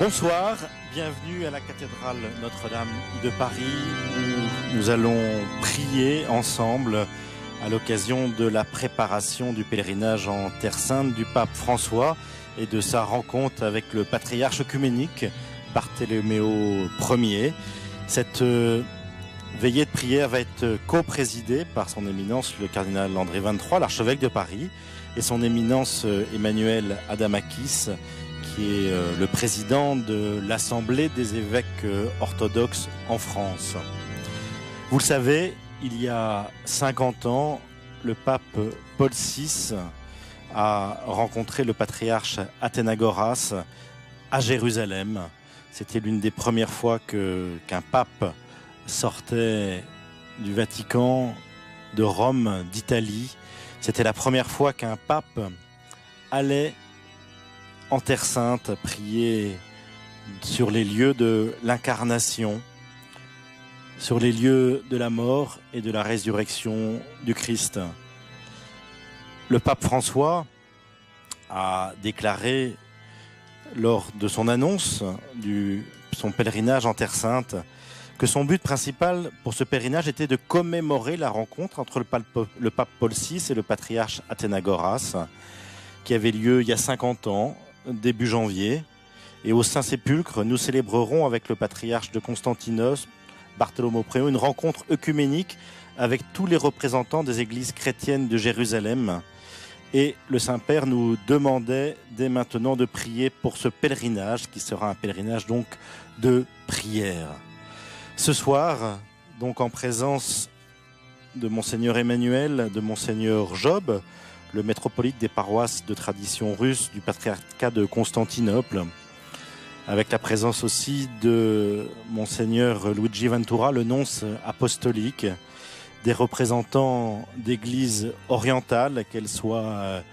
Bonsoir, bienvenue à la cathédrale Notre-Dame de Paris où nous allons prier ensemble à l'occasion de la préparation du pèlerinage en Terre Sainte du pape François et de sa rencontre avec le patriarche œcuménique Bartholoméo Ier. Cette veillée de prière va être co-présidée par son éminence le cardinal André XXIII, l'archevêque de Paris, et son éminence Emmanuel Adamakis, qui est le président de l'Assemblée des évêques orthodoxes en France. Vous le savez, il y a 50 ans, le pape Paul VI a rencontré le patriarche Athénagoras à Jérusalem. C'était l'une des premières fois qu'un pape sortait du Vatican, de Rome, d'Italie. C'était la première fois qu'un pape allait en Terre Sainte prier sur les lieux de l'incarnation, sur les lieux de la mort et de la résurrection du Christ. Le pape François a déclaré lors de son annonce de son pèlerinage en Terre Sainte que son but principal pour ce pèlerinage était de commémorer la rencontre entre le pape Paul VI et le patriarche Athénagoras, qui avait lieu il y a 50 ans, début janvier. Et au Saint-Sépulcre, nous célébrerons avec le patriarche de Constantinople, Bartholoméo Ier, une rencontre œcuménique avec tous les représentants des églises chrétiennes de Jérusalem. Et le Saint-Père nous demandait dès maintenant de prier pour ce pèlerinage, qui sera un pèlerinage donc de prière. Ce soir, donc en présence de Monseigneur Emmanuel, de Monseigneur Job, le métropolite des paroisses de tradition russe du patriarcat de Constantinople, avec la présence aussi de Monseigneur Luigi Ventura, le nonce apostolique, des représentants d'églises orientales, qu'elles soient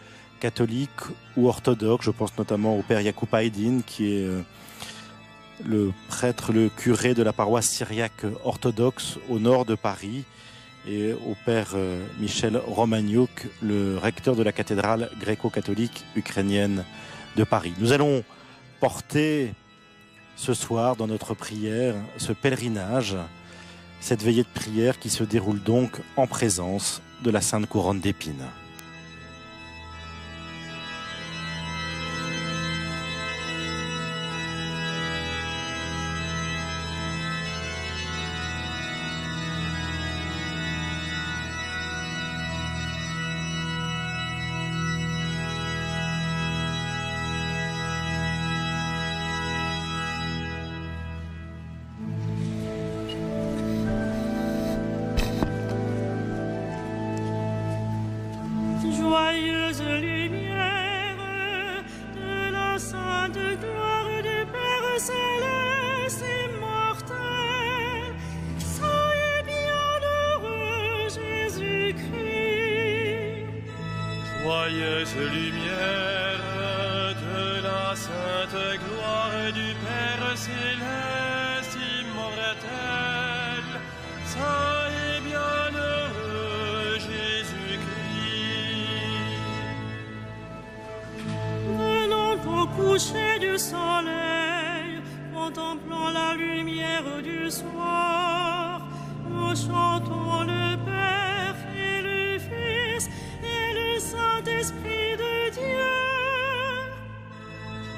catholiques ou orthodoxes. Je pense notamment au père Yacoub Aydin, qui est le prêtre, le curé de la paroisse syriaque orthodoxe au nord de Paris, et au père Michel Romagnouk, le recteur de la cathédrale gréco-catholique ukrainienne de Paris. Nous allons porter ce soir dans notre prière ce pèlerinage, cette veillée de prière qui se déroule donc en présence de la Sainte Couronne d'Épines. Joyeuse lumière de la sainte gloire du Père céleste immortel, soyez bienheureux Jésus-Christ. Joyeuse lumière de la sainte gloire du Père céleste immortel, soyez bienheureux Au coucher du soleil, contemplant la lumière du soir, nous chantons le Père et le Fils et le Saint-Esprit de Dieu.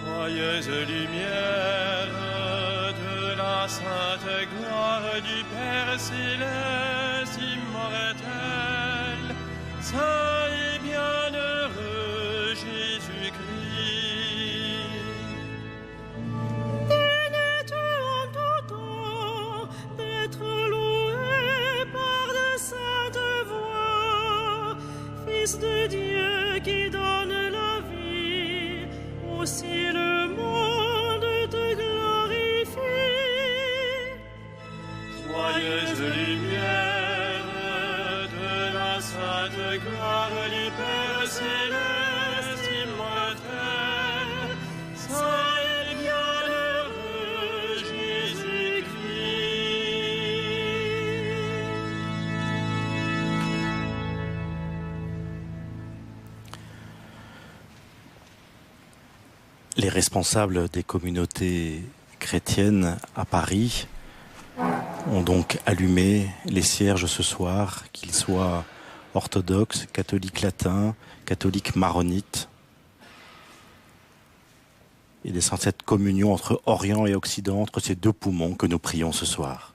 Joyeuse lumière de la sainte gloire du Père céleste immortel, saint et bienheureux Jésus-Christ. Fils de Dieu qui donne la vie, aussi le monde te glorifie. Joyeuse lumière de la sainte gloire du Père céleste immortel, saint et bienheureux Jésus-Christ. Les responsables des communautés chrétiennes à Paris ont donc allumé les cierges ce soir, qu'ils soient orthodoxes, catholiques latins, catholiques maronites. Il est sans cette communion entre Orient et Occident, entre ces deux poumons que nous prions ce soir.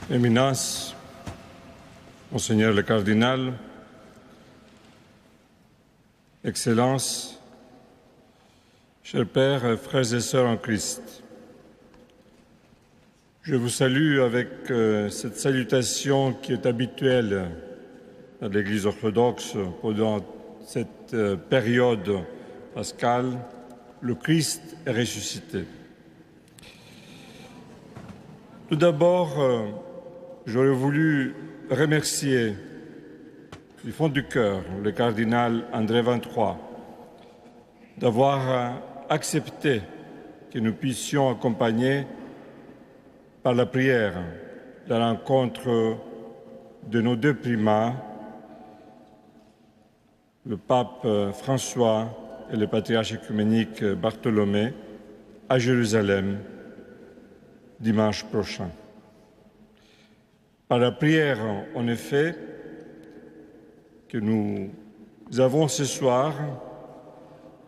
Éminence, Monseigneur le Cardinal, Excellences, chers pères, frères et sœurs en Christ, je vous salue avec cette salutation qui est habituelle à l'Église orthodoxe pendant cette période pascale, le Christ est ressuscité. Tout d'abord, j'aurais voulu remercier du fond du cœur le cardinal André XXIII d'avoir accepté que nous puissions accompagner par la prière la rencontre de nos deux primats, le pape François et le patriarche œcuménique Bartholomé, à Jérusalem dimanche prochain. Par la prière, en effet, que nous avons ce soir,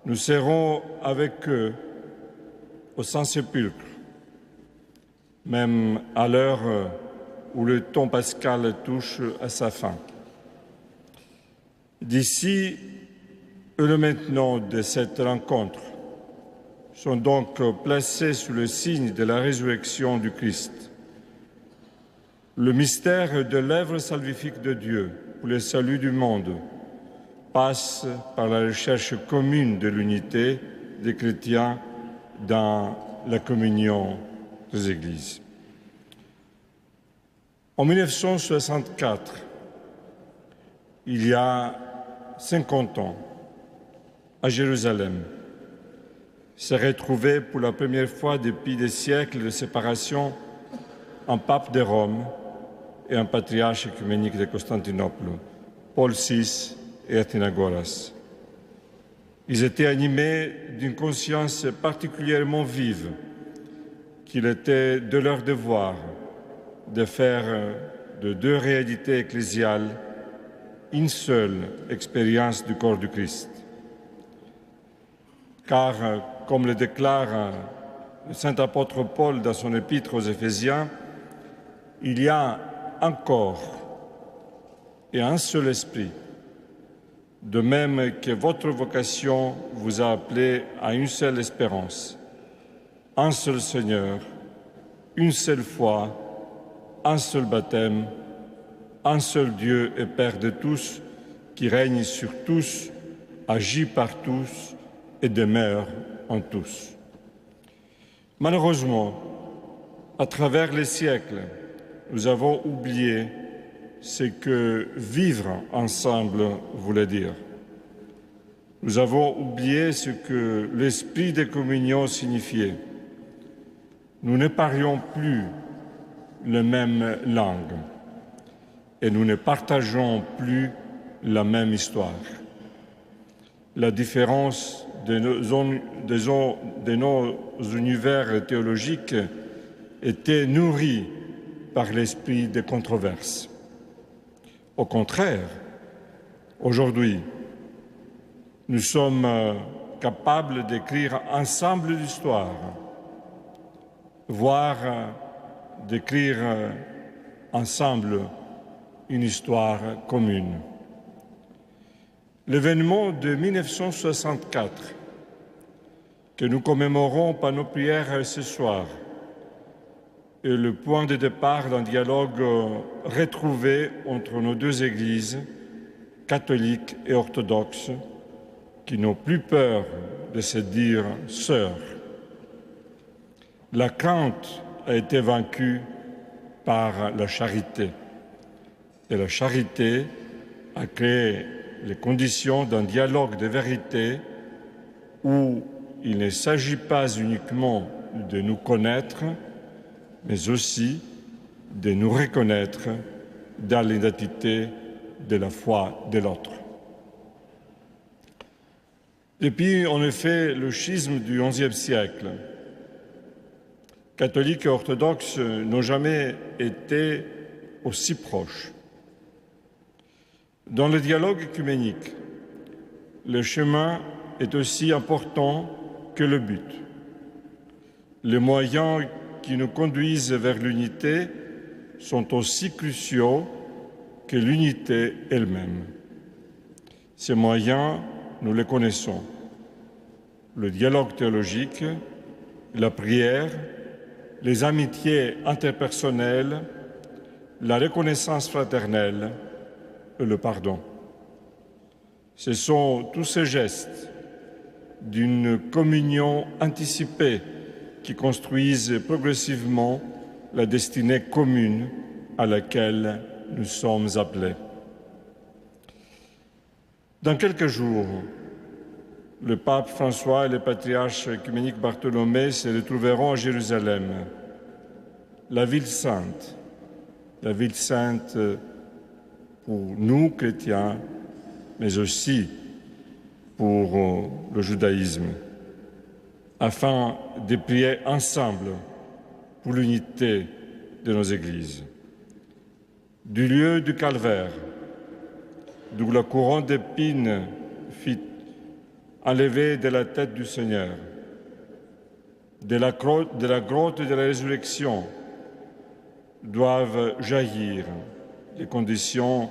nous serons avec eux au Saint-Sépulcre, même à l'heure où le temps pascal touche à sa fin. D'ici et le maintenant de cette rencontre sont donc placés sous le signe de la résurrection du Christ. Le mystère de l'œuvre salvifique de Dieu pour le salut du monde passe par la recherche commune de l'unité des chrétiens dans la communion des Églises. En 1964, il y a 50 ans, à Jérusalem, s'est retrouvé pour la première fois depuis des siècles de séparation un pape de Rome et un patriarche œcuménique de Constantinople, Paul VI et Athénagoras. Ils étaient animés d'une conscience particulièrement vive qu'il était de leur devoir de faire de deux réalités ecclésiales une seule expérience du corps du Christ. Car, comme le déclare le saint apôtre Paul dans son épître aux Éphésiens, il y a un corps et un seul esprit, de même que votre vocation vous a appelé à une seule espérance, un seul Seigneur, une seule foi, un seul baptême, un seul Dieu et Père de tous, qui règne sur tous, agit par tous et demeure en tous. Malheureusement, à travers les siècles, nous avons oublié ce que vivre ensemble voulait dire. Nous avons oublié ce que l'esprit de communion signifiait. Nous ne parlions plus la même langue et nous ne partageons plus la même histoire. La différence de nos univers théologiques était nourrie par l'esprit des controverses. Au contraire, aujourd'hui, nous sommes capables d'écrire ensemble l'histoire, voire d'écrire ensemble une histoire commune. L'événement de 1964, que nous commémorons par nos prières ce soir, est le point de départ d'un dialogue retrouvé entre nos deux églises, catholiques et orthodoxes, qui n'ont plus peur de se dire sœurs. La crainte a été vaincue par la charité. Et la charité à créer les conditions d'un dialogue de vérité où il ne s'agit pas uniquement de nous connaître, mais aussi de nous reconnaître dans l'identité de la foi de l'autre. Depuis, en effet, le schisme du XIe siècle, catholiques et orthodoxes n'ont jamais été aussi proches. Dans le dialogue œcuménique, le chemin est aussi important que le but. Les moyens qui nous conduisent vers l'unité sont aussi cruciaux que l'unité elle-même. Ces moyens, nous les connaissons. Le dialogue théologique, la prière, les amitiés interpersonnelles, la reconnaissance fraternelle et le pardon. Ce sont tous ces gestes d'une communion anticipée qui construisent progressivement la destinée commune à laquelle nous sommes appelés. Dans quelques jours, le pape François et le patriarche œcuménique Bartholomée se retrouveront à Jérusalem, la ville sainte pour nous chrétiens, mais aussi pour le judaïsme, afin de prier ensemble pour l'unité de nos églises. Du lieu du calvaire, d'où la couronne d'épines fut enlevée de la tête du Seigneur, de la grotte de la résurrection, doivent jaillir les conditions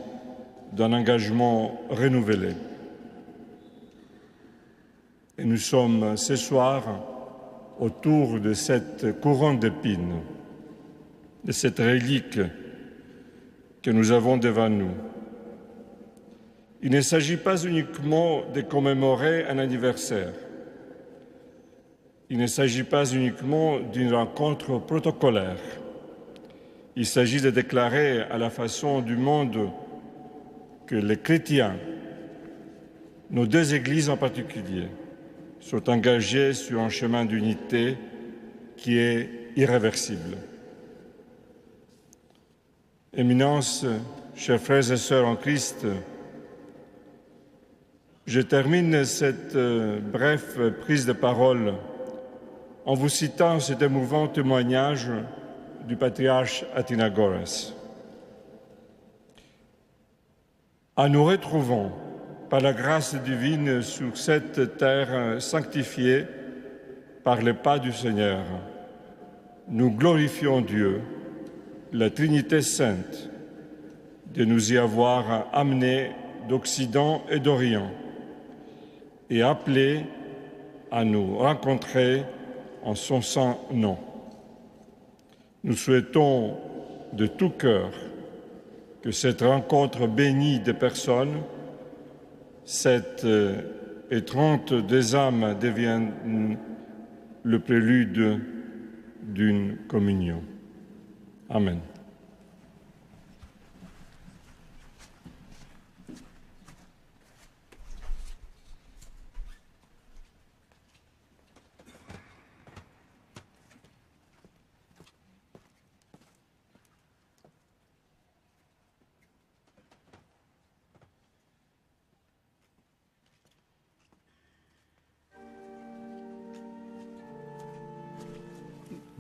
d'un engagement renouvelé. Et nous sommes ce soir autour de cette couronne d'épines, de cette relique que nous avons devant nous. Il ne s'agit pas uniquement de commémorer un anniversaire. Il ne s'agit pas uniquement d'une rencontre protocolaire. Il s'agit de déclarer à la façon du monde que les chrétiens, nos deux églises en particulier, sont engagés sur un chemin d'unité qui est irréversible. Éminence, chers frères et sœurs en Christ, je termine cette brève prise de parole en vous citant cet émouvant témoignage du patriarche Athenagoras. En nous retrouvant par la grâce divine sur cette terre sanctifiée par les pas du Seigneur, nous glorifions Dieu, la Trinité sainte, de nous y avoir amenés d'Occident et d'Orient et appelés à nous rencontrer en son saint nom. Nous souhaitons de tout cœur que cette rencontre bénie des personnes, cette étreinte des âmes devienne le prélude d'une communion. Amen.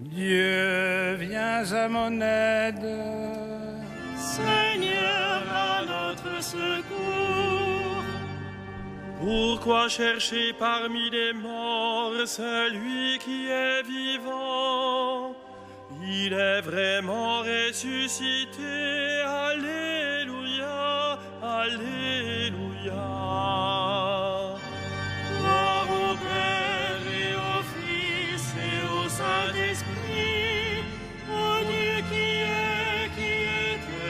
Dieu, viens à mon aide. Seigneur, à notre secours. Pourquoi chercher parmi les morts celui qui est vivant? Il est vraiment ressuscité. Alléluia, Alléluia. Gloire au Père et au Fils et au Saint-Esprit, au Dieu qui était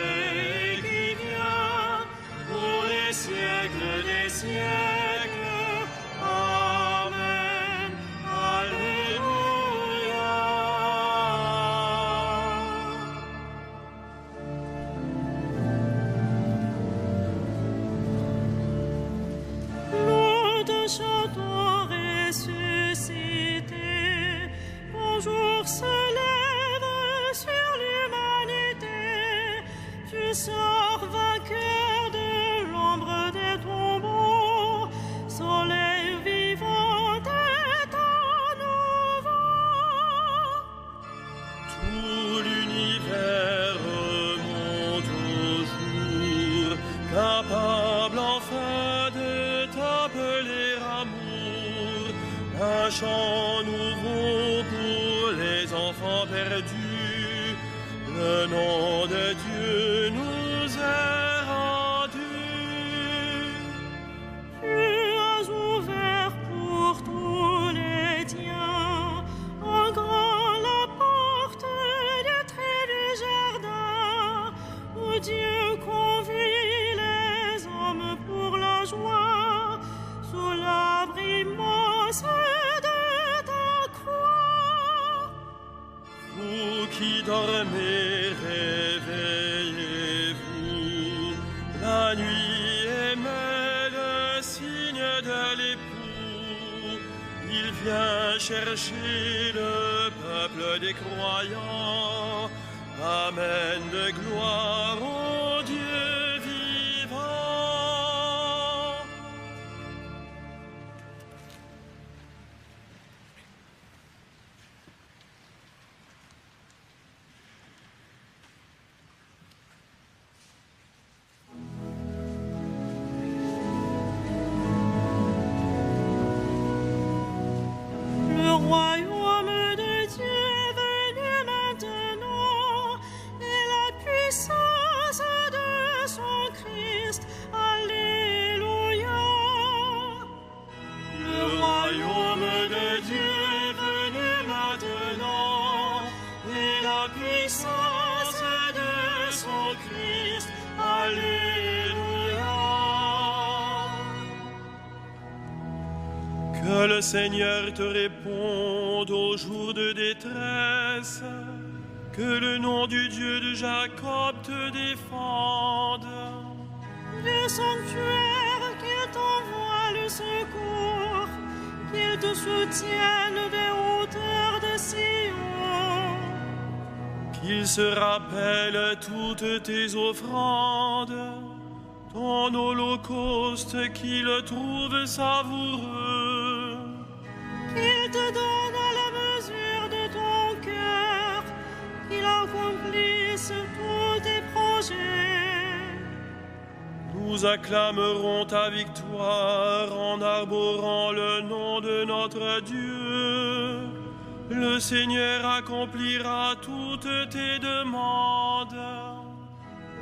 et qui vient, pour les siècles des siècles. Amen. Alléluia. Tu sors vainqueur de l'ombre des tombeaux, soleil vivant est à nouveau. Tout l'univers remonte au jour, capable enfin de t'appeler amour. Un chant nouveau pour les enfants perdus. Le nom de Dieu nous est rendu. Tu as ouvert pour tous les tiens en grand la porte du trait du jardin où Dieu convie les hommes pour la joie sous l'abri immense de ta croix. Vous qui dormez, réveillez-vous. La nuit émet le signe de l'époux. Il vient chercher le peuple des croyants. Amen de gloire au Dieu vivant. Le royaume de Dieu est venu maintenant et la puissance de son Christ. Alléluia. Le royaume de Dieu est venu maintenant et la puissance de son Christ. Alléluia. Que le Seigneur te réponde au jour de détresse. Que le nom du Dieu de Jacob te défende. Du sanctuaire, qu'il t'envoie le secours, qu'il te soutienne des hauteurs de Sion. Qu'il se rappelle toutes tes offrandes, ton holocauste qu'il trouve savoureux. Qu'il te donne à la mesure de ton cœur, qu'il accomplisse tous tes projets. Nous acclamerons ta victoire en arborant le nom de notre Dieu. Le Seigneur accomplira toutes tes demandes.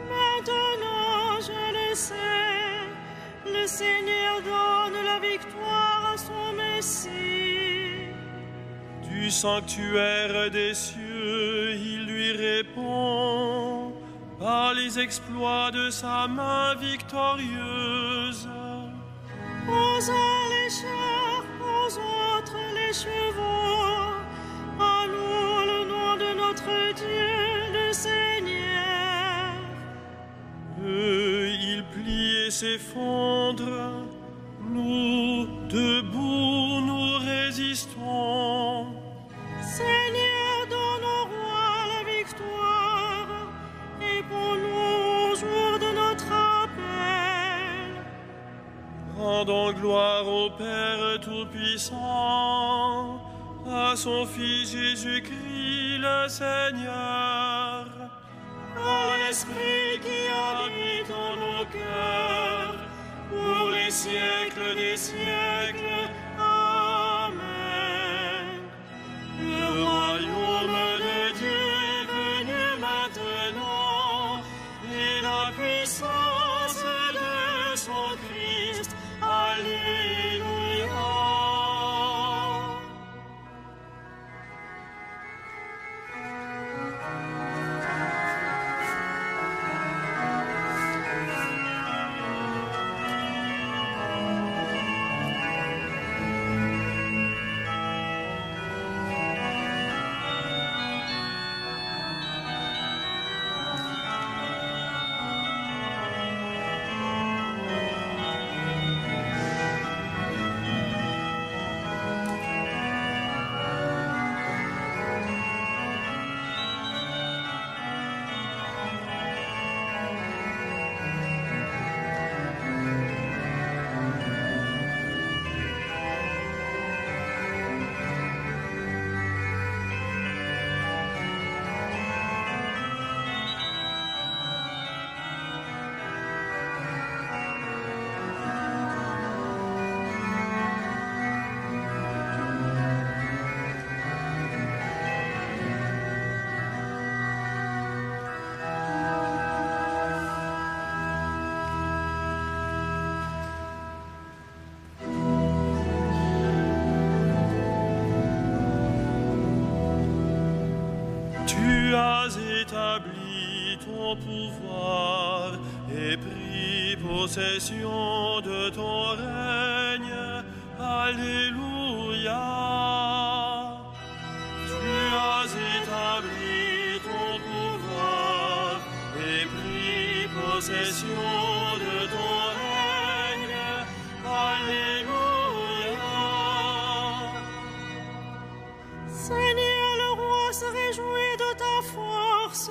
Maintenant, je le sais, le Seigneur donne la victoire à son Messie. Du sanctuaire des cieux, il lui répond par les exploits de sa main victorieuse. Aux uns les chars, aux autres les chevaux. À nous le nom de notre Dieu, le Seigneur. Il plie et s'effondre. Nous, debout, nous résistons. Seigneur, donne au roi la victoire, et pour nous au jour de notre appel. Rendons gloire au Père Tout-Puissant, à son Fils Jésus-Christ le Seigneur, À l'Esprit qui habite en nos cœurs, pour les siècles des siècles. Amen. Le royaume de Dieu est venu maintenant, et la puissance de son Christ. Alléluia. Tu as établi ton pouvoir et pris possession de ton règne. Alléluia. Tu as établi ton pouvoir et pris possession de ton règne. Alléluia. Seigneur, le roi se réjouit de ta force.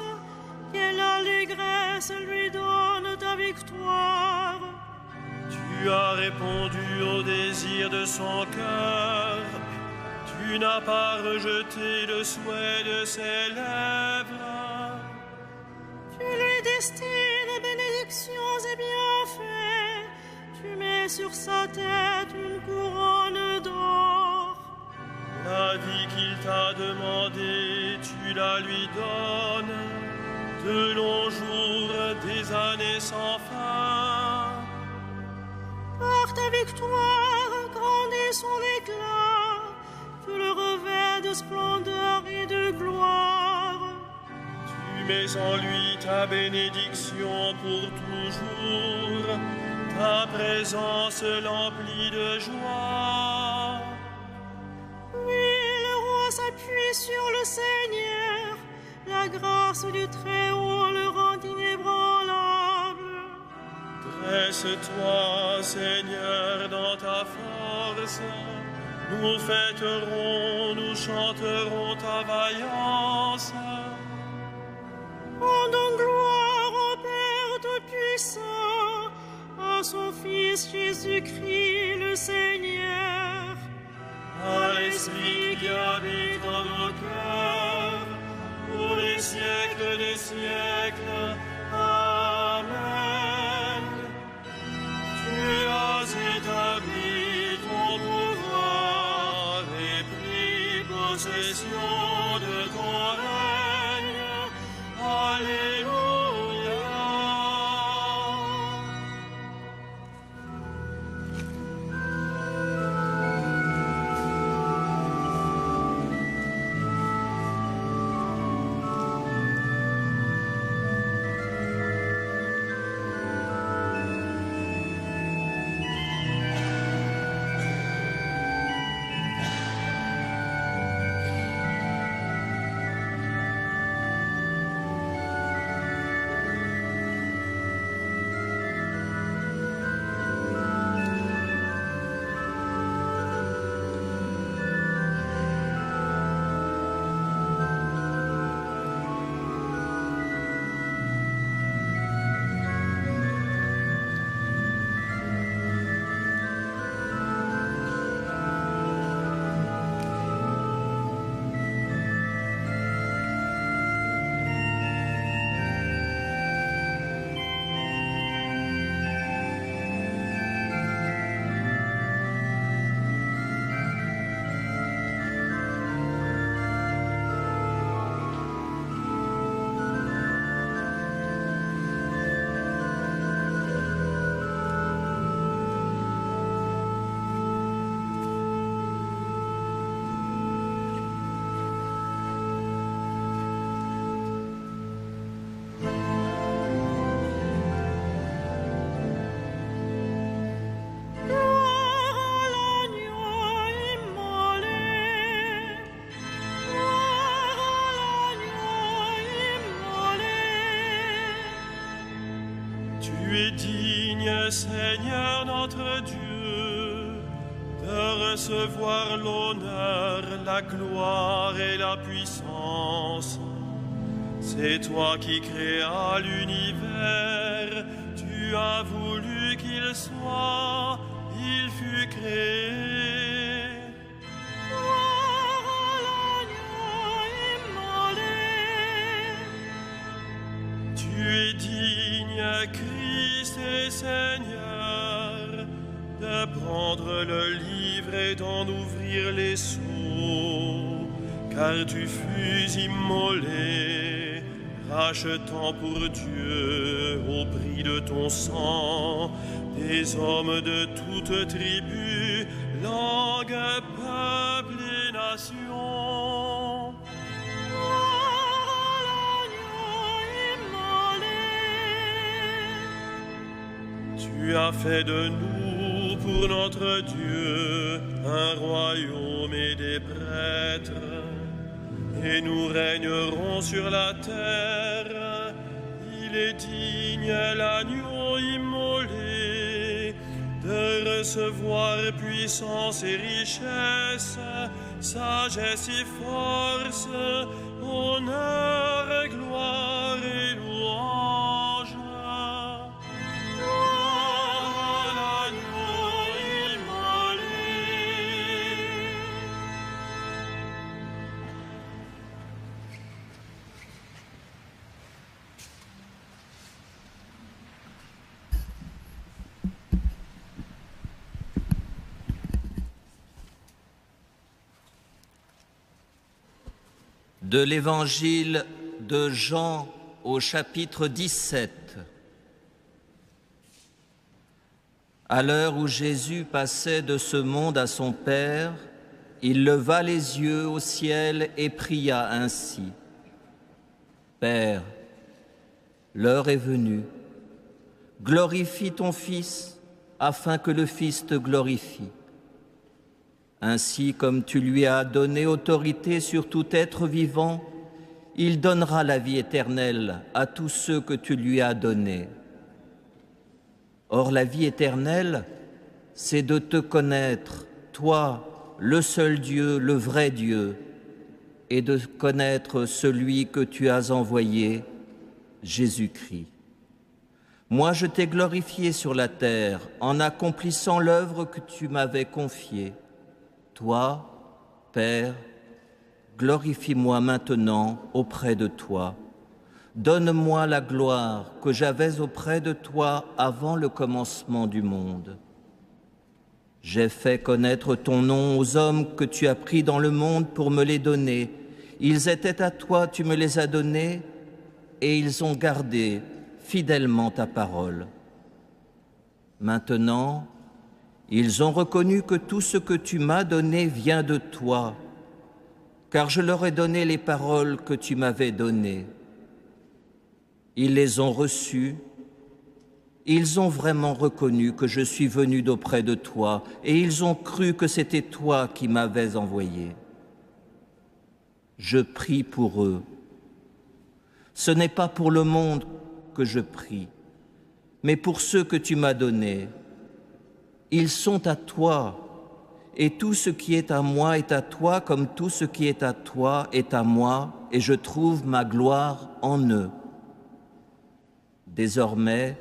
Quelle allégresse lui donne ta victoire. Tu as répondu au désir de son cœur. Tu n'as pas rejeté le souhait de ses lèvres. Tu lui destines bénédictions et bienfaits. Tu mets sur sa tête une couronne d'or. La vie qu'il t'a demandée, tu la lui donnes. De longs jours, des années sans fin. Par ta victoire grandit son éclat. Tu le revêts de splendeur et de gloire. Tu mets en lui ta bénédiction pour toujours. Ta présence l'emplit de joie. Oui, le roi s'appuie sur le Seigneur. La grâce du Très-Haut le rend inébranlable. Dresse-toi, Seigneur, dans ta force. Nous fêterons, nous chanterons ta vaillance. Rendons gloire au Père Tout-Puissant, à son Fils Jésus-Christ le Seigneur, À l'Esprit qui habite dans nos cœurs, pour les siècles des siècles. Amen. Tu as établi ton pouvoir et pris possession de ton règne. Alléluia. Seigneur notre Dieu, de recevoir l'honneur, la gloire et la puissance. C'est toi qui créas l'univers, tu as voulu qu'il soit, il fut créé. Gloire à l'agneau immolé. Tu es digne, Christ et Seigneur, de prendre le livre et d'en ouvrir les sceaux, car tu fus immolé, rachetant pour Dieu au prix de ton sang des hommes de toutes tribus, langues, peuples et nations. Gloire Tu as fait de nous, pour notre Dieu, un royaume et des prêtres, et nous régnerons sur la terre. Il est digne, l'agneau immolé, de recevoir puissance et richesse, sagesse et force, honneur, gloire et louange. Gloire à l'agneau immolé. De l'évangile de Jean au chapitre 17. À l'heure où Jésus passait de ce monde à son Père, il leva les yeux au ciel et pria ainsi. Père, l'heure est venue. Glorifie ton Fils, afin que le Fils te glorifie. Ainsi, comme tu lui as donné autorité sur tout être vivant, il donnera la vie éternelle à tous ceux que tu lui as donnés. Or, la vie éternelle, c'est de te connaître, toi, le seul Dieu, le vrai Dieu, et de connaître celui que tu as envoyé, Jésus-Christ. Moi, je t'ai glorifié sur la terre en accomplissant l'œuvre que tu m'avais confiée. Toi, Père, glorifie-moi maintenant auprès de toi. Donne-moi la gloire que j'avais auprès de toi avant le commencement du monde. J'ai fait connaître ton nom aux hommes que tu as pris dans le monde pour me les donner. Ils étaient à toi, tu me les as donnés, et ils ont gardé fidèlement ta parole. Maintenant, ils ont reconnu que tout ce que tu m'as donné vient de toi, car je leur ai donné les paroles que tu m'avais données. Ils les ont reçues, ils ont vraiment reconnu que je suis venu d'auprès de toi, et ils ont cru que c'était toi qui m'avais envoyé. Je prie pour eux. Ce n'est pas pour le monde que je prie, mais pour ceux que tu m'as donnés. Ils sont à toi, et tout ce qui est à moi est à toi, comme tout ce qui est à toi est à moi, et je trouve ma gloire en eux. Désormais,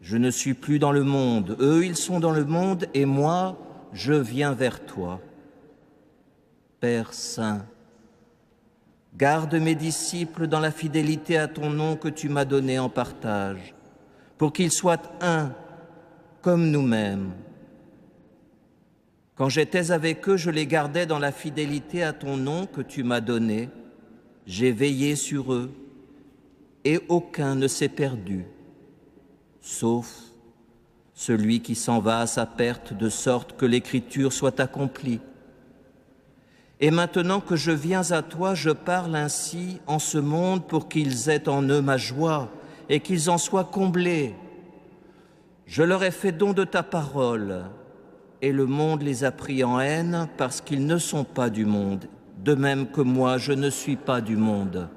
je ne suis plus dans le monde, eux ils sont dans le monde, et moi, je viens vers toi. Père Saint, garde mes disciples dans la fidélité à ton nom que tu m'as donné en partage, pour qu'ils soient un, comme nous-mêmes. Quand j'étais avec eux, je les gardais dans la fidélité à ton nom que tu m'as donné. J'ai veillé sur eux, et aucun ne s'est perdu, sauf celui qui s'en va à sa perte, de sorte que l'Écriture soit accomplie. Et maintenant que je viens à toi, je parle ainsi en ce monde pour qu'ils aient en eux ma joie et qu'ils en soient comblés. Je leur ai fait don de ta parole, et le monde les a pris en haine parce qu'ils ne sont pas du monde, de même que moi, je ne suis pas du monde.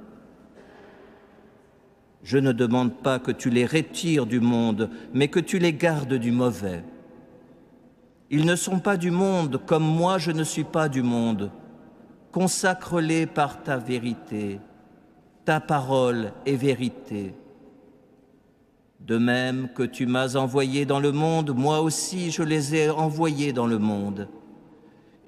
Je ne demande pas que tu les retires du monde, mais que tu les gardes du mauvais. Ils ne sont pas du monde, comme moi je ne suis pas du monde. Consacre-les par ta vérité. Ta parole est vérité. De même que tu m'as envoyé dans le monde, moi aussi je les ai envoyés dans le monde.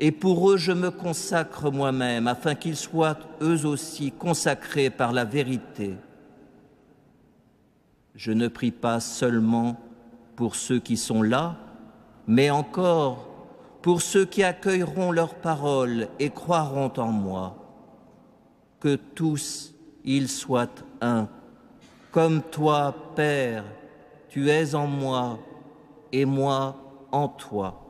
Et pour eux je me consacre moi-même, afin qu'ils soient eux aussi consacrés par la vérité. Je ne prie pas seulement pour ceux qui sont là, mais encore pour ceux qui accueilleront leurs paroles et croiront en moi. Que tous ils soient un. Comme toi, Père, tu es en moi et moi en toi.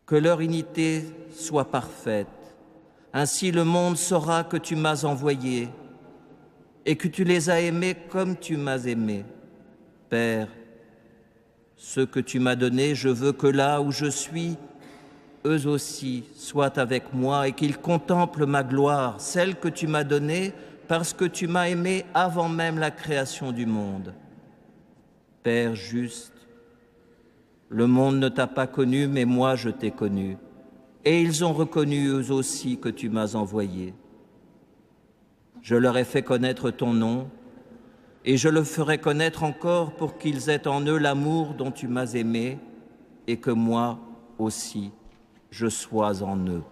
Que leur unité soit parfaite. Ainsi le monde saura que tu m'as envoyé et que tu les as aimés comme tu m'as aimé. Père, ce que tu m'as donné, je veux que là où je suis, eux aussi soient avec moi et qu'ils contemplent ma gloire, celle que tu m'as donnée parce que tu m'as aimé avant même la création du monde. Père juste, le monde ne t'a pas connu, mais moi je t'ai connu, et ils ont reconnu eux aussi que tu m'as envoyé. Je leur ai fait connaître ton nom, et je le ferai connaître encore pour qu'ils aient en eux l'amour dont tu m'as aimé, et que moi aussi je sois en eux.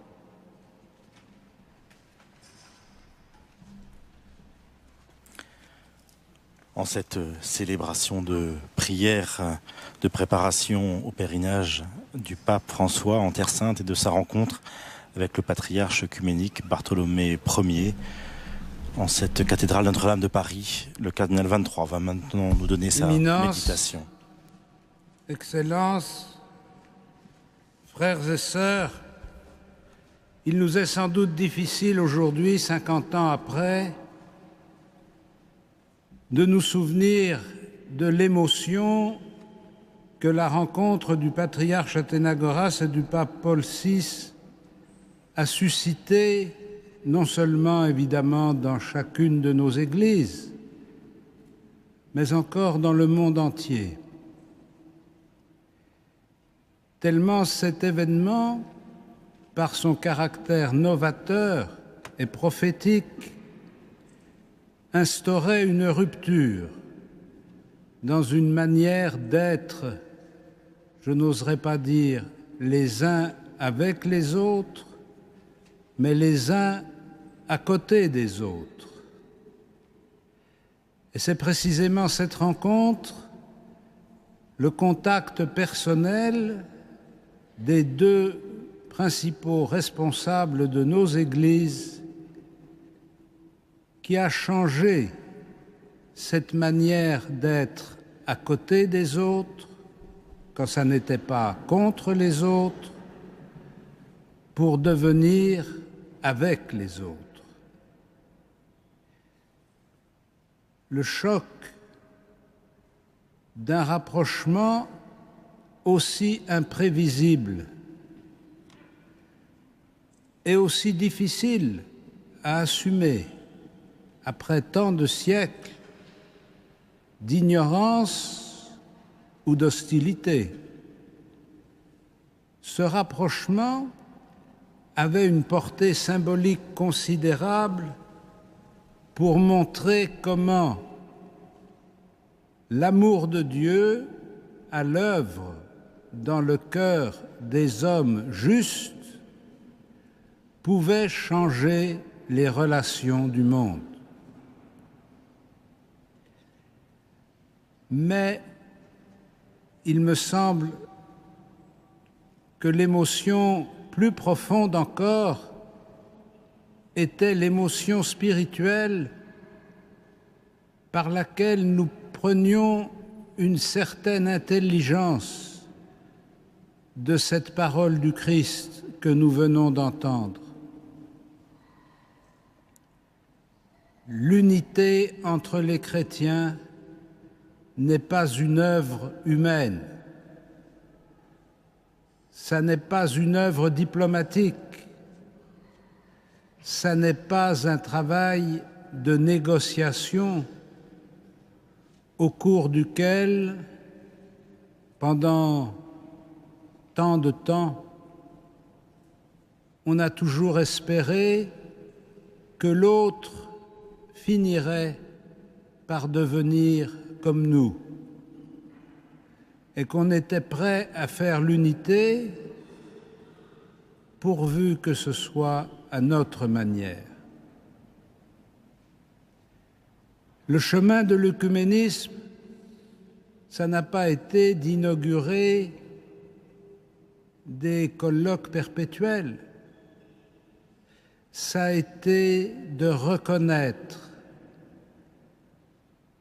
En cette célébration de prière, de préparation au pèlerinage du pape François en Terre Sainte et de sa rencontre avec le patriarche œcuménique Bartholomée Ier, en cette cathédrale Notre-Dame de Paris, le cardinal 23 va maintenant nous donner sa méditation. Excellences, frères et sœurs, il nous est sans doute difficile aujourd'hui, 50 ans après, de nous souvenir de l'émotion que la rencontre du patriarche Athénagoras et du pape Paul VI a suscité, non seulement évidemment dans chacune de nos églises, mais encore dans le monde entier. Tellement cet événement, par son caractère novateur et prophétique, instaurait une rupture dans une manière d'être, je n'oserais pas dire les uns avec les autres, mais les uns à côté des autres. Et c'est précisément cette rencontre, le contact personnel des deux principaux responsables de nos églises qui a changé cette manière d'être à côté des autres, quand ça n'était pas contre les autres, pour devenir avec les autres. Le choc d'un rapprochement aussi imprévisible et aussi difficile à assumer après tant de siècles d'ignorance ou d'hostilité. Ce rapprochement avait une portée symbolique considérable pour montrer comment l'amour de Dieu à l'œuvre dans le cœur des hommes justes pouvait changer les relations du monde. Mais il me semble que l'émotion plus profonde encore était l'émotion spirituelle par laquelle nous prenions une certaine intelligence de cette parole du Christ que nous venons d'entendre. L'unité entre les chrétiens n'est pas une œuvre humaine, ça n'est pas une œuvre diplomatique, ça n'est pas un travail de négociation au cours duquel, pendant tant de temps, on a toujours espéré que l'autre finirait par devenir comme nous et qu'on était prêt à faire l'unité pourvu que ce soit à notre manière. Le chemin de l'œcuménisme, ça n'a pas été d'inaugurer des colloques perpétuels, ça a été de reconnaître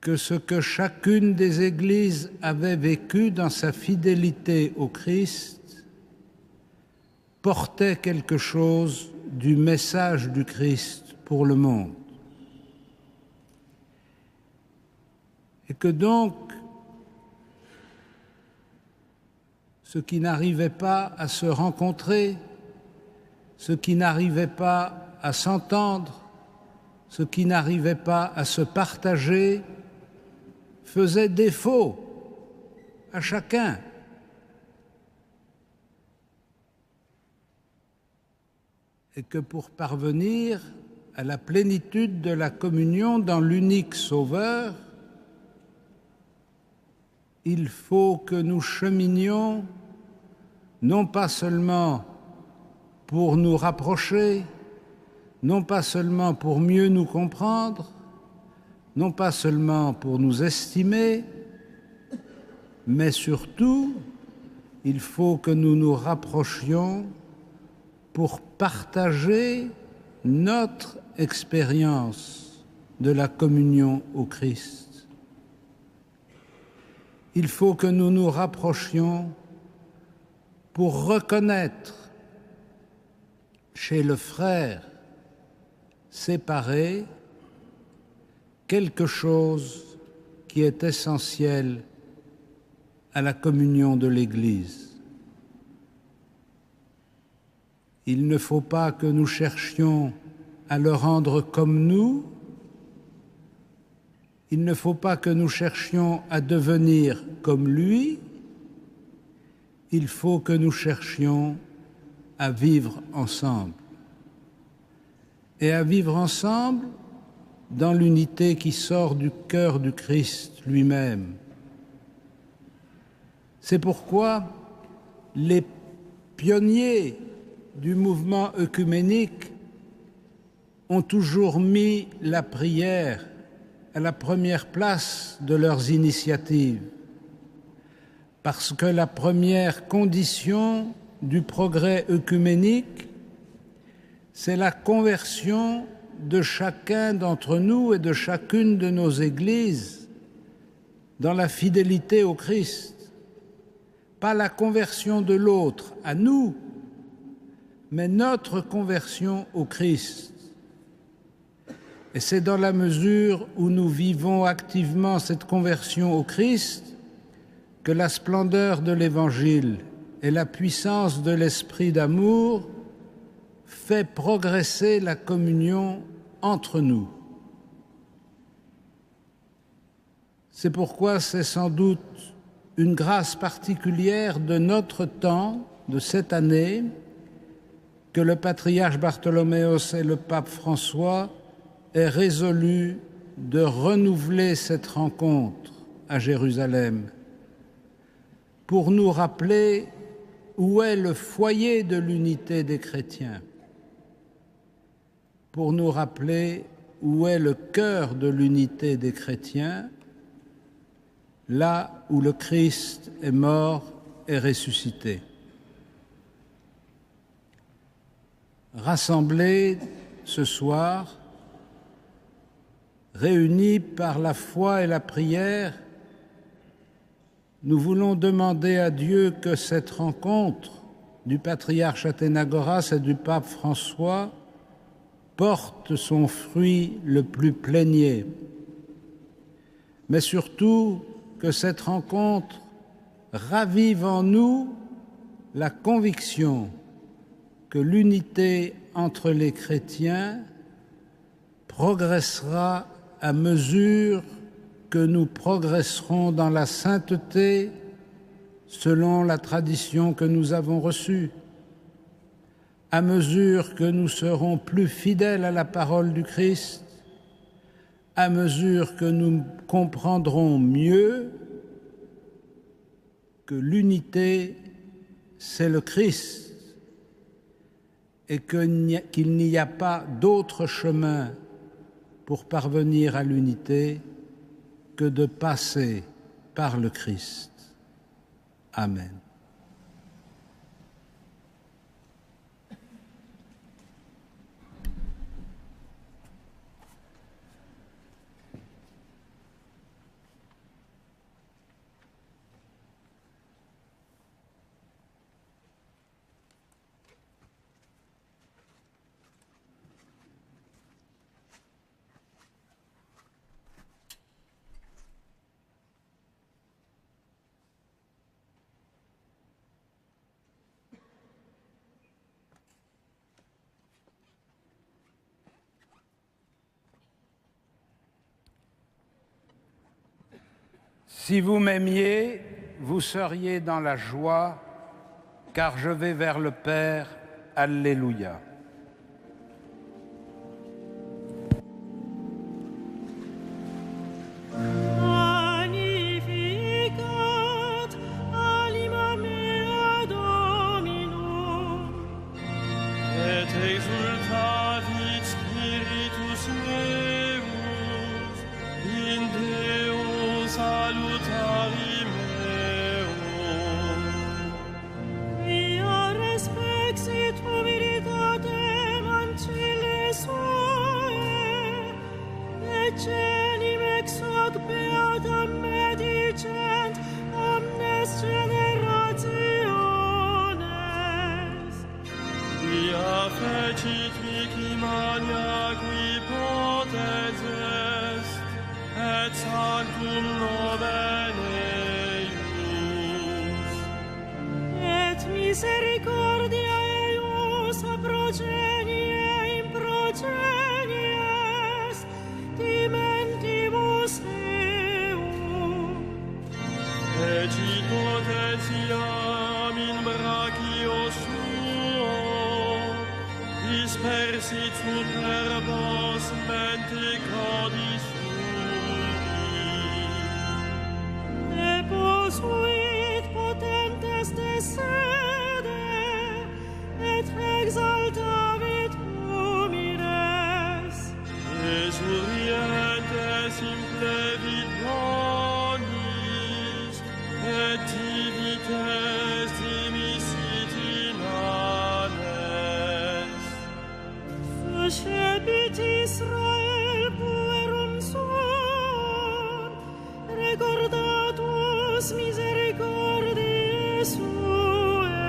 que ce que chacune des églises avait vécu dans sa fidélité au Christ portait quelque chose du message du Christ pour le monde. Et que donc, ceux qui n'arrivaient pas à se rencontrer, ceux qui n'arrivaient pas à s'entendre, ceux qui n'arrivaient pas à se partager, faisaient défaut à chacun. Et que pour parvenir à la plénitude de la communion dans l'unique Sauveur, il faut que nous cheminions non pas seulement pour nous rapprocher, non pas seulement pour mieux nous comprendre, non pas seulement pour nous estimer, mais surtout, il faut que nous nous rapprochions pour partager notre expérience de la communion au Christ. Il faut que nous nous rapprochions pour reconnaître chez le frère séparé quelque chose qui est essentiel à la communion de l'Église. Il ne faut pas que nous cherchions à le rendre comme nous. Il ne faut pas que nous cherchions à devenir comme lui. Il faut que nous cherchions à vivre ensemble. Et à vivre ensemble dans l'unité qui sort du cœur du Christ lui-même. C'est pourquoi les pionniers du mouvement œcuménique ont toujours mis la prière à la première place de leurs initiatives, parce que la première condition du progrès œcuménique, c'est la conversion de chacun d'entre nous et de chacune de nos églises dans la fidélité au Christ, pas la conversion de l'autre à nous, mais notre conversion au Christ. Et c'est dans la mesure où nous vivons activement cette conversion au Christ que la splendeur de l'Évangile et la puissance de l'esprit d'amour fait progresser la communion entre nous. C'est pourquoi c'est sans doute une grâce particulière de notre temps, de cette année, que le patriarche Bartholoméos et le pape François aient résolu de renouveler cette rencontre à Jérusalem pour nous rappeler où est le foyer de l'unité des chrétiens, pour nous rappeler où est le cœur de l'unité des chrétiens, là où le Christ est mort et ressuscité. Rassemblés ce soir, réunis par la foi et la prière, nous voulons demander à Dieu que cette rencontre du patriarche Athénagoras et du pape François porte son fruit le plus plénier, mais surtout que cette rencontre ravive en nous la conviction que l'unité entre les chrétiens progressera à mesure que nous progresserons dans la sainteté selon la tradition que nous avons reçue, à mesure que nous serons plus fidèles à la parole du Christ, à mesure que nous comprendrons mieux que l'unité, c'est le Christ, et qu'il n'y a pas d'autre chemin pour parvenir à l'unité que de passer par le Christ. Amen. Si vous m'aimiez, vous seriez dans la joie, car je vais vers le Père. Alléluia. Magnificat anima mea Dominum, et exultavit spiritus meus in Deo salutari meum. via respexit humilitatem ancille suae, et genim ex hoc beatam medicent omnes generationes. Via fecit mihi mania qui potens est, et sanctum nomen eius. Et misericordia eius a progenie in progenies dimentibus eum. Ecit potentiam in brachio suo, dispersit superbos mente codis sui. Deposuit potentes de sede, et exaltavit humires. Esurientes implevit bonis, et divites dimisit in anes. Suscepit Israel puerum suum, recordatus misericordiae suae.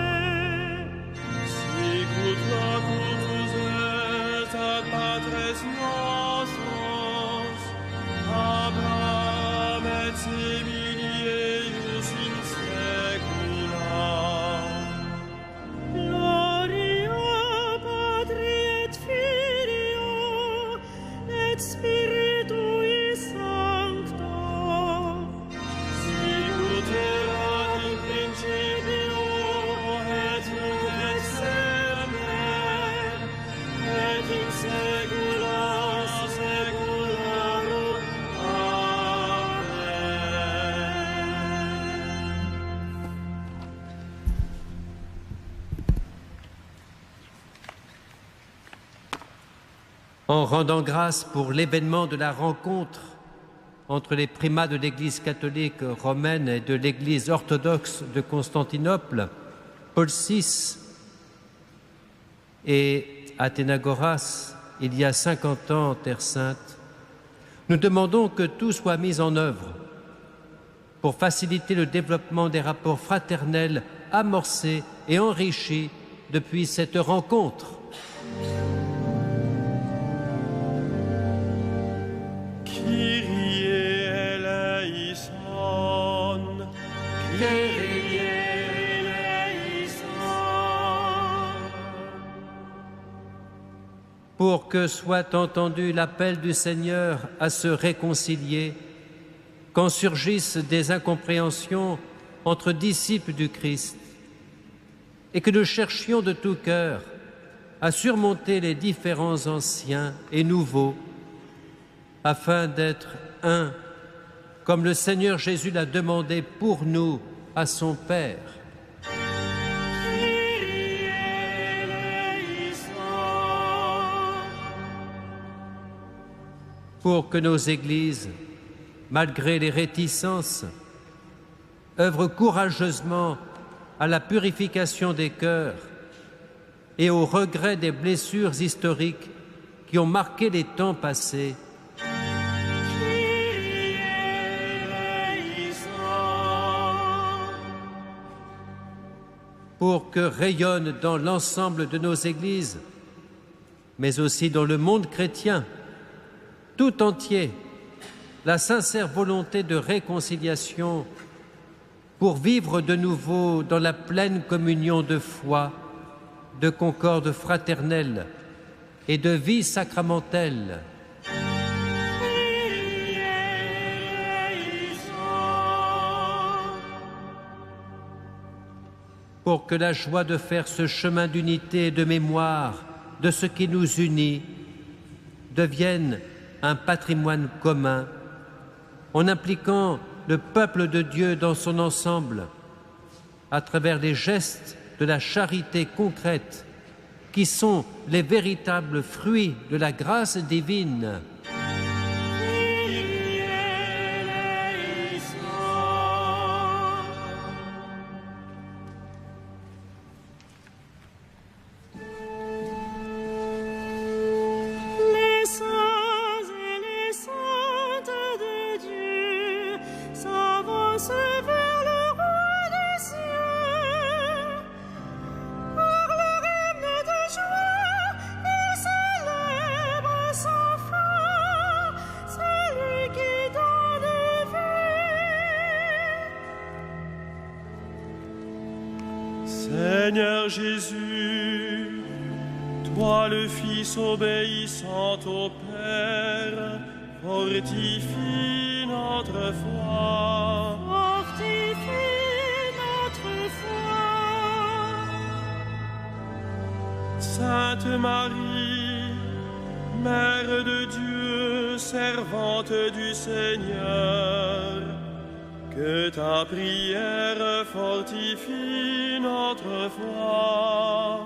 Sicut locutus est ad patres nostros, Abraham et semini eius in saecula. Gloria Patri et Filio et Spiritui Sancto. Sicut erat in principio et nunc et semper, et in saecula saeculorum. Amen. En rendant grâce pour l'événement de la rencontre entre les primats de l'Église catholique romaine et de l'Église orthodoxe de Constantinople, Paul VI et Athénagoras, il y a 50 ans en Terre Sainte, nous demandons que tout soit mis en œuvre pour faciliter le développement des rapports fraternels amorcés et enrichis depuis cette rencontre. Kyrie eleison, Kyrie eleison. Pour que soit entendu l'appel du Seigneur à se réconcilier, quand surgissent des incompréhensions entre disciples du Christ, et que nous cherchions de tout cœur à surmonter les différends anciens et nouveaux, afin d'être un, comme le Seigneur Jésus l'a demandé pour nous à son Père. Pour que nos églises, malgré les réticences, œuvrent courageusement à la purification des cœurs et au regret des blessures historiques qui ont marqué les temps passés. Pour que rayonne dans l'ensemble de nos églises, mais aussi dans le monde chrétien, tout entier, la sincère volonté de réconciliation pour vivre de nouveau dans la pleine communion de foi, de concorde fraternelle et de vie sacramentelle. pour que la joie de faire ce chemin d'unité et de mémoire de ce qui nous unit devienne un patrimoine commun, en impliquant le peuple de Dieu dans son ensemble, à travers les gestes de la charité concrète, qui sont les véritables fruits de la grâce divine. Seigneur Jésus, toi le Fils obéissant au Père, fortifie notre foi. Fortifie notre foi. Sainte Marie, Mère de Dieu, servante du Seigneur, que ta prière fortifie notre foi.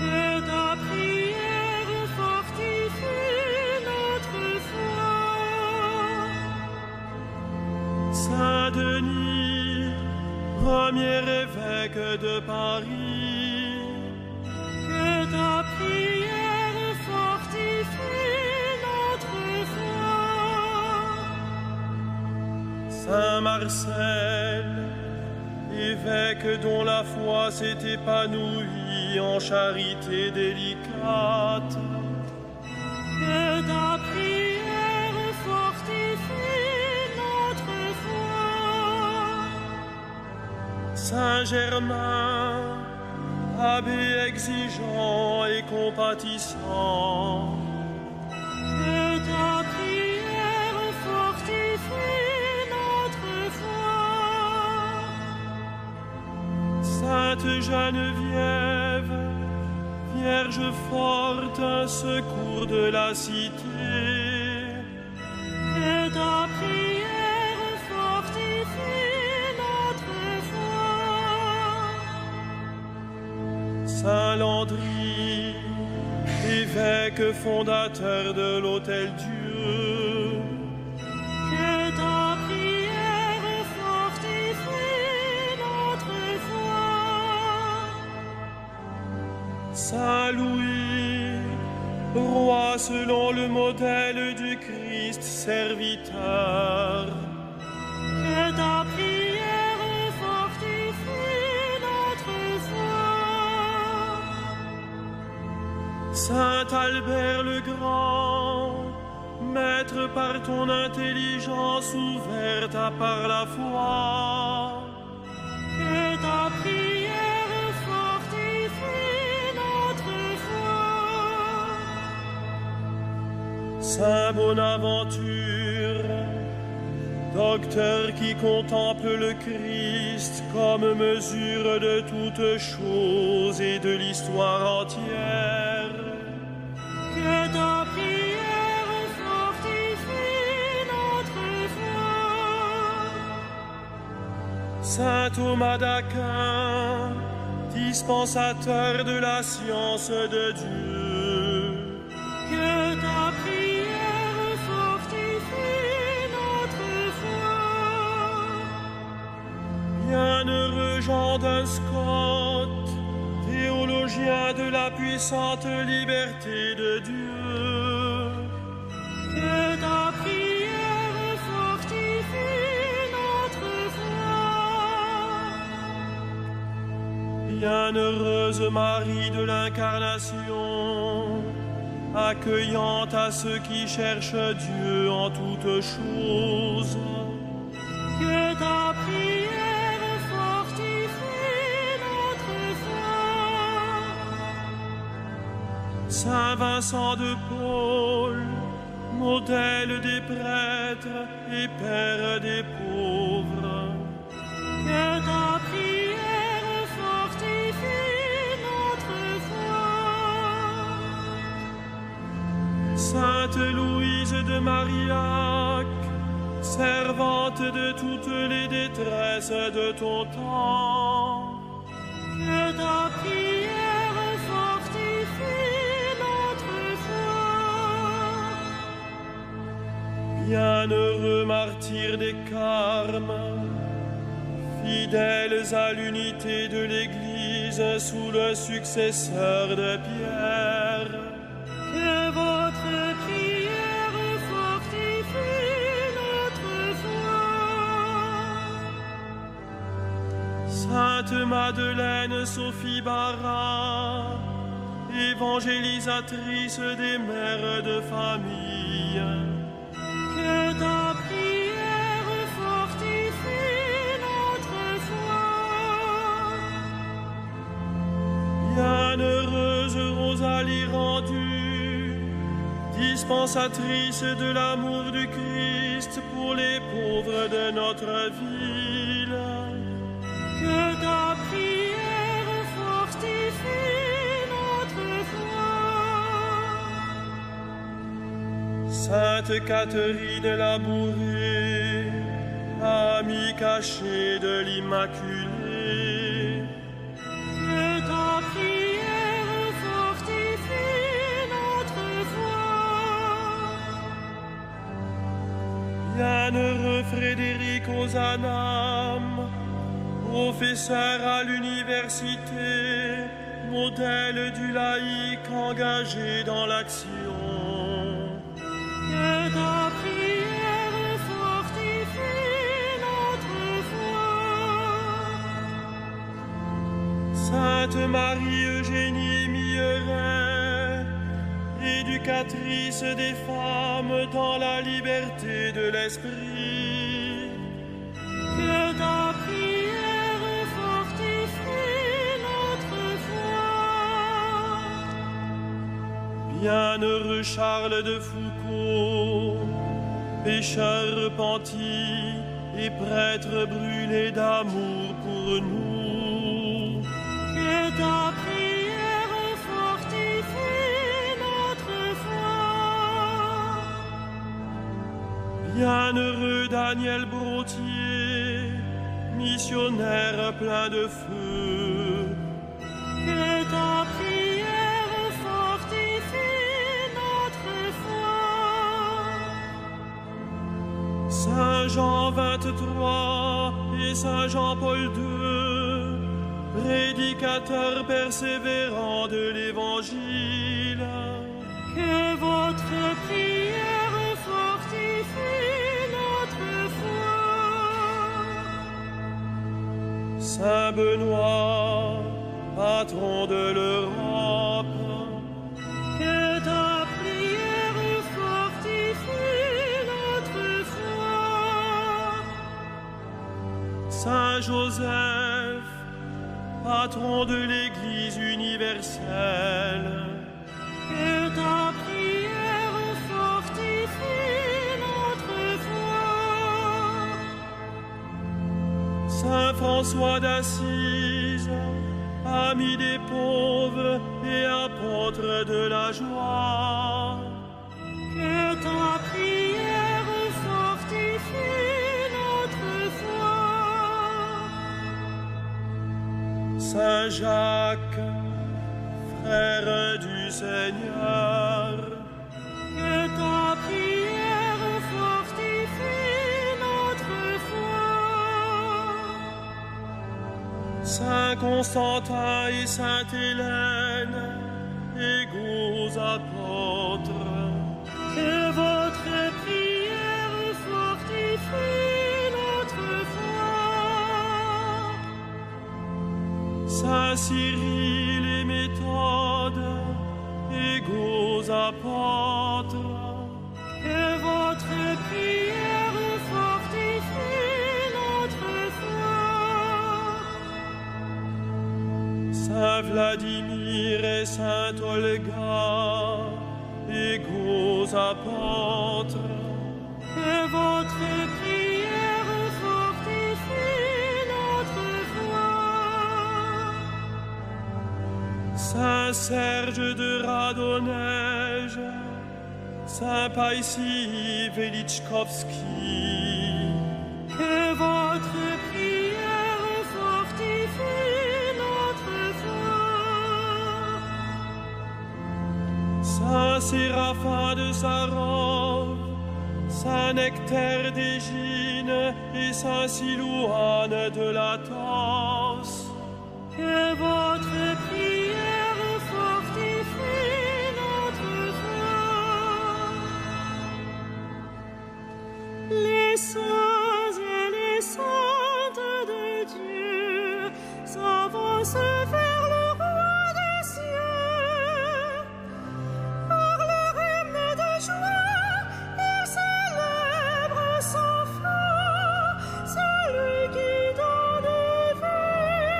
Que ta prière fortifie notre foi. Saint Denis, premier évêque de Paris, que ta prière fortifie notre foi. Saint Marcel, évêque dont la foi s'est épanouie en charité délicate, que ta prière fortifie notre foi. Saint Germain, abbé exigeant et compatissant, que ta prière fortifie notre foi. Sainte Geneviève, Vierge forte, un secours de la cité, que ta prière fortifie notre foi. Saint Landry, évêque fondateur de l'Hôtel-Dieu, que ta prière fortifie notre foi. Saint Louis, roi selon le modèle du Christ serviteur, Que ta prière fortifie notre foi. Saint Albert le Grand, maître par ton intelligence ouverte à par la foi, Que ta prière fortifie notre foi. Saint Bonaventure, docteur qui contemple le Christ comme mesure de toutes choses et de l'histoire entière, Que ta prière fortifie notre foi. Saint Thomas d'Aquin, dispensateur de la science de Dieu, Que ta prière fortifie notre foi. bienheureux Jean d'un Scott, théologien de la puissante liberté de Dieu, Que ta prière fortifie notre foi. bienheureuse Marie de l'Incarnation, accueillante à ceux qui cherchent Dieu en toutes choses, Que ta prière fortifie notre foi. Saint Vincent de Paul, modèle des prêtres et père des pauvres, Que ta prière fortifie de Marillac, servante de toutes les détresses de ton temps. Que ta prière fortifie notre foi. Bienheureux martyrs des Carmes, fidèles à l'unité de l'Église sous le successeur de Pierre. Que votre prière fortifie notre foi. Sainte Madeleine Sophie Barra, évangélisatrice des mères de famille. Que ta prière fortifie notre foi. Bienheureuse Rosalie rendue, dispensatrice de l'amour du Christ pour les pauvres de notre ville. Que ta prière fortifie notre foi. Sainte Catherine Labourée, amie cachée de l'Immaculée. Que ta prière fortifie notre foi. Bienheureux Frédéric Ozanam, professeur à l'université, modèle du laïc engagé dans l'action. Que ta prière fortifie notre foi. Sainte Marie-Eugénie Milleret, éducatrice des femmes dans la liberté de l'esprit. Que ta prière fortifie notre foi. Bienheureux Charles de Foucault, pécheur repenti et prêtre brûlé d'amour pour nous. Que ta prière fortifie notre foi. Bienheureux Daniel Brotier, missionnaire plein de feu. Que ta prière fortifie notre foi. Saint Jean 23 et Saint Jean-Paul II, prédicateurs persévérants de l'Évangile. Que votre prière fortifie notre foi. Saint Benoît, patron de l'Europe. Que ta prière fortifie notre foi. Saint Joseph, patron de l'Église universelle. Que ta prière fortifie notre foi. Saint François d'Assise, ami des pauvres et apôtre de la joie. Que ta prière fortifie notre foi. Saint Jacques, frère du Seigneur. Que ta prière fortifie notre foi. Saint Constantin et Sainte Hélène, égaux apôtres. Que votre prière fortifie notre foi. Saint Cyril et Méthode, égaux apôtres. Que votre prière fortifie notre foi. Saint Vladimir et Sainte Olga, égaux apôtres. Que votre prière fortifie notre foi. Saint Serge de Radonège, Saint Païssi Velichkovski. Que votre prière fortifie notre foi. Saint Séraphin de Sarov, Saint Nectaire d'Égine et Saint Silouane de Latence. Que votre prière fortifie notre foi. Les saints et les saintes de Dieu s'avancent vers le roi des cieux. Par leur hymne de joie, ils célèbrent sans foi celui qui donne vie.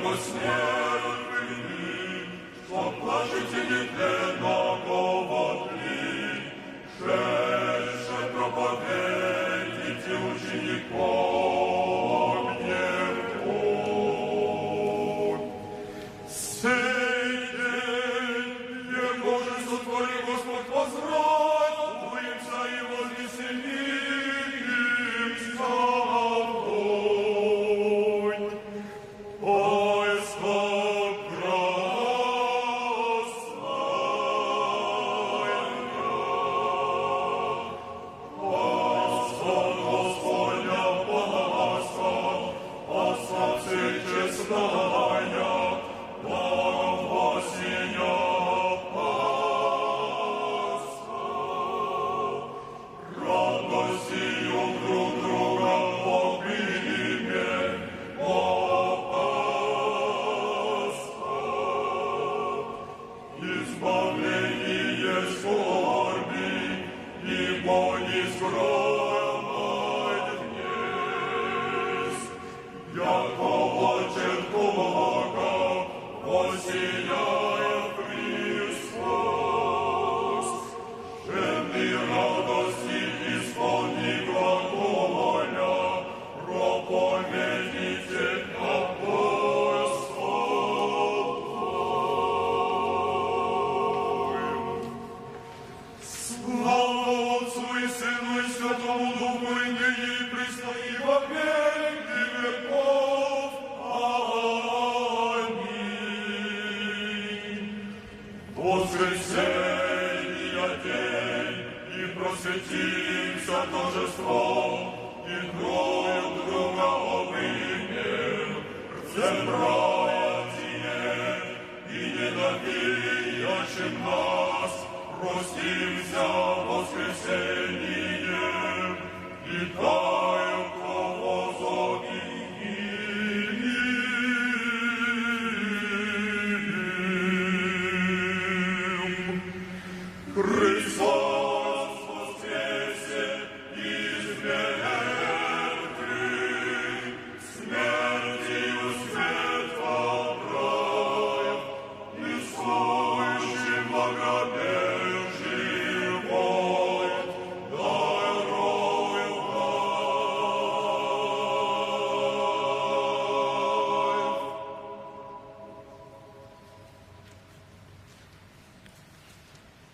Господь,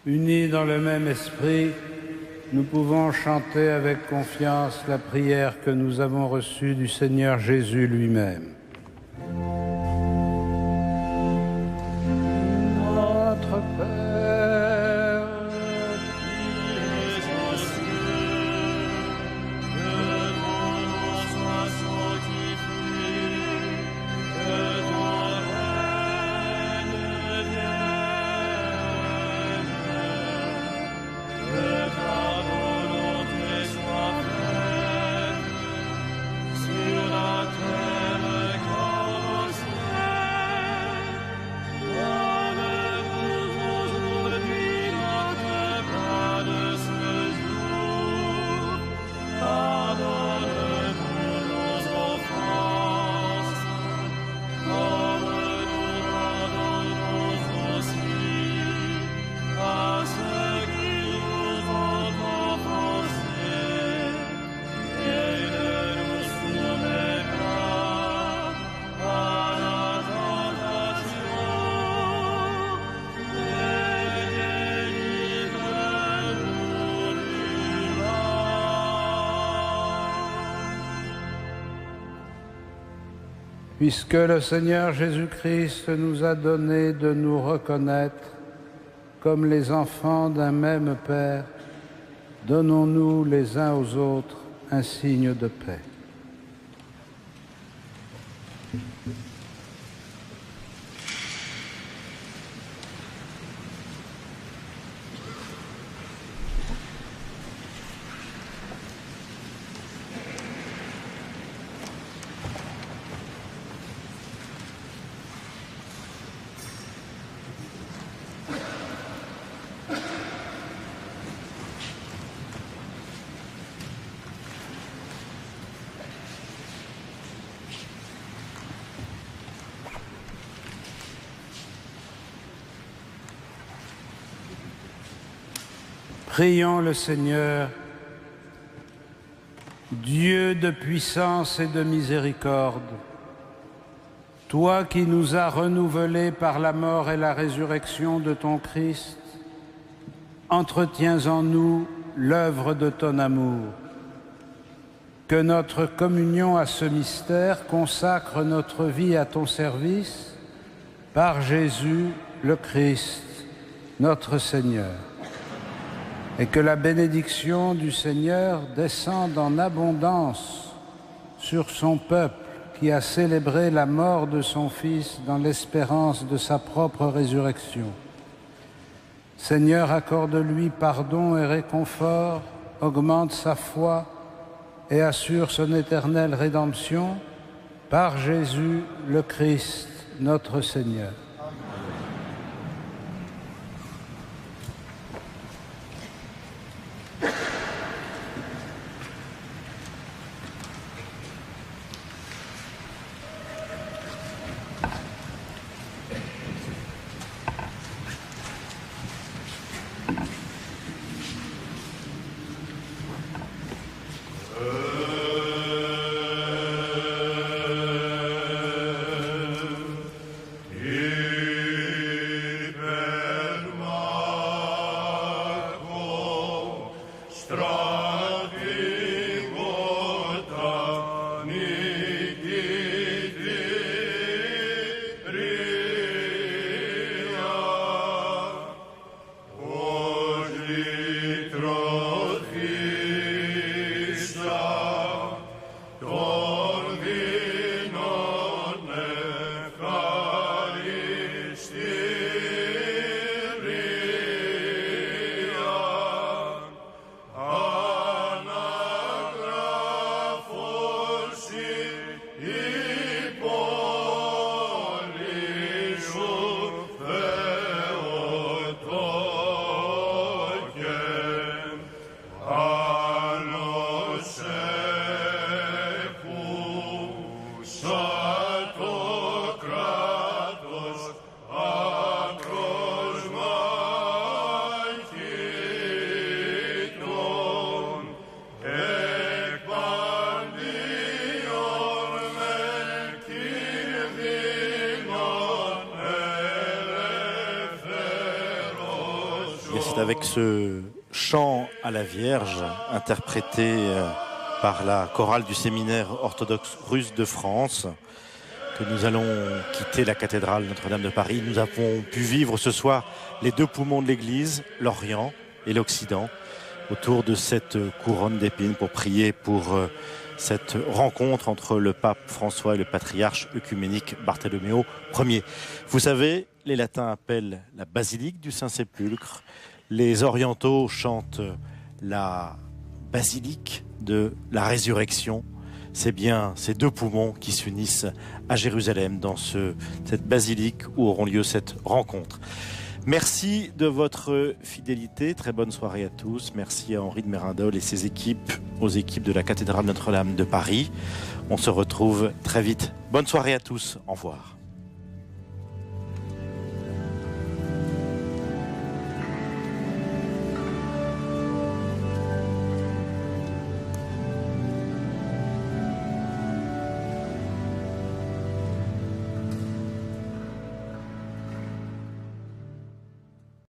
Unis dans le même esprit, nous pouvons chanter avec confiance la prière que nous avons reçue du Seigneur Jésus lui-même. Notre Père, qui es aux cieux, que ton nom soit sanctifié, que ton règne vienne, que ta volonté soit faite sur la terre comme au ciel. Donne-nous aujourd'hui notre pain de ce jour. Pardonne-nous nos offenses, comme nous pardonnons aussi à ceux qui nous ont offensés. Et ne nous soumets pas à la tentation, mais délivre-nous du mal. Puisque le Seigneur Jésus-Christ nous a donné de nous reconnaître comme les enfants d'un même Père, donnons-nous les uns aux autres un signe de paix. Prions le Seigneur, Dieu de puissance et de miséricorde, toi qui nous as renouvelés par la mort et la résurrection de ton Christ, entretiens en nous l'œuvre de ton amour. Que notre communion à ce mystère consacre notre vie à ton service, par Jésus le Christ, notre Seigneur. Et que la bénédiction du Seigneur descende en abondance sur son peuple qui a célébré la mort de son Fils dans l'espérance de sa propre résurrection. Seigneur, accorde-lui pardon et réconfort, augmente sa foi et assure son éternelle rédemption par Jésus le Christ, notre Seigneur. Yeah. C'est avec ce chant à la Vierge interprété par la chorale du séminaire orthodoxe russe de France que nous allons quitter la cathédrale Notre-Dame de Paris. Nous avons pu vivre ce soir les deux poumons de l'Église, l'Orient et l'Occident, autour de cette couronne d'épines pour prier pour cette rencontre entre le pape François et le patriarche œcuménique Bartholoméo Ier. Vous savez, les latins appellent la basilique du Saint-Sépulcre, les orientaux chantent la basilique de la résurrection. C'est bien ces deux poumons qui s'unissent à Jérusalem dans cette basilique où auront lieu cette rencontre. Merci de votre fidélité. Très bonne soirée à tous. Merci à Henri de Mérindol et ses équipes, aux équipes de la cathédrale Notre-Dame de Paris. On se retrouve très vite. Bonne soirée à tous. Au revoir.